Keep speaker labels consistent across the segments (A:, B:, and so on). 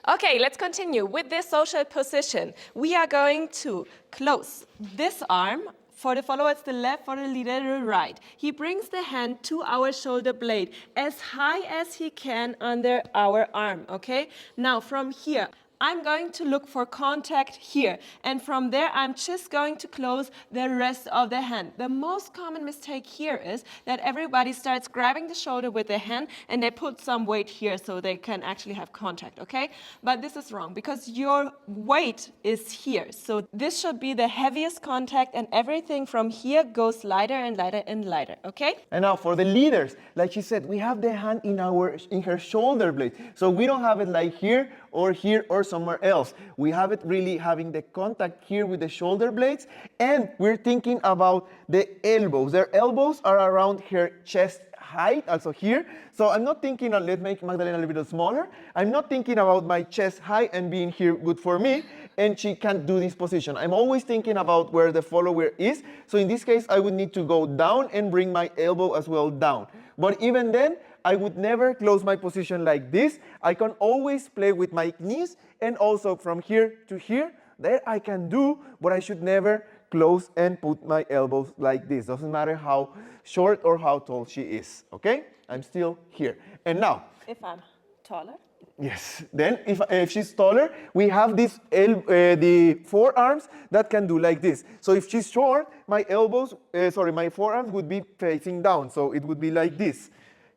A: Okay, let's continue with this social position. We are going to close this arm. For the follower, it's the left, for the leader, the right. He brings the hand to our shoulder blade as high as he can under our arm, okay? Now, from here, I'm going to look for contact here. And from there, I'm just going to close the rest of the hand. The most common mistake here is that everybody starts grabbing the shoulder with the hand and they put some weight here so they can actually have contact, okay? But this is wrong because your weight is here. So this should be the heaviest contact and everything from here goes lighter and lighter and lighter, okay?
B: And now for the leaders, like she said, we have the hand in her shoulder blade. So we don't have it like here or somewhere else. We have it really having the contact here with the shoulder blades, and we're thinking about the elbows. Their elbows are around her chest height, also here. So I'm not thinking, let's make Magdalena a little bit smaller. I'm not thinking about my chest height and being here good for me, and she can't do this position. I'm always thinking about where the follower is. So in this case, I would need to go down and bring my elbow as well down. But even then, I would never close my position like this. I can always play with my knees, and also from here to here, there I can do, but I should never close and put my elbows like this. Doesn't matter how short or how tall she is, okay? I'm still here. And now,
A: If I'm taller.
B: yes, then if she's taller, we have this the forearms that can do like this. So if she's short, my my forearms would be facing down. So it would be like this.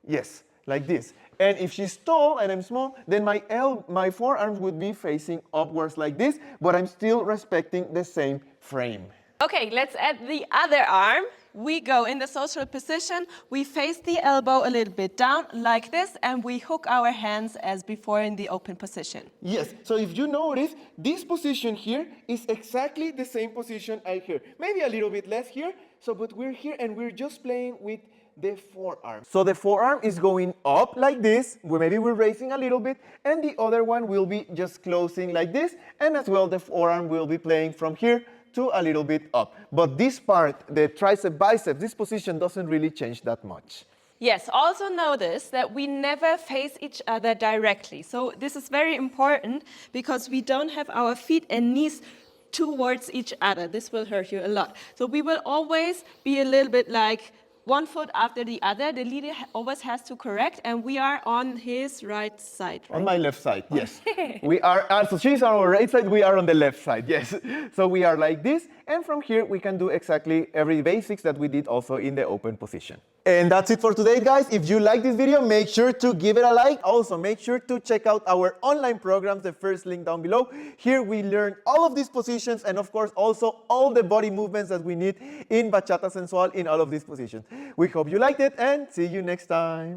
B: Yes, like this. And if she's tall and I'm small, then my forearms would be facing upwards like this, but I'm still respecting the same frame.
A: Okay, let's add the other arm. We go in the social position, we face the elbow a little bit down like this, and we hook our hands as before in the open position.
B: Yes, so if you notice, this position here is exactly the same position I here. Maybe a little bit less here, but we're here and we're just playing with the forearm. So the forearm is going up like this, maybe we're raising a little bit, and the other one will be just closing like this, and as well the forearm will be playing from here to a little bit up. But this part, the tricep bicep, this position doesn't really change that much.
A: Yes, also notice that we never face each other directly. So this is very important because we don't have our feet and knees towards each other. This will hurt you a lot. So we will always be a little bit like one foot after the other. The leader always has to correct, and we are on his right side. Right?
B: On my left side, yes. We are, so she's on our right side, we are on the left side, yes. So we are like this, and from here we can do exactly every basics that we did also in the open position. And that's it for today, guys. If you like this video, make sure to give it a like. Also, make sure to check out our online programs, the first link down below. Here we learn all of these positions and, of course, also all the body movements that we need in Bachata Sensual in all of these positions. We hope you liked it, and see you next time.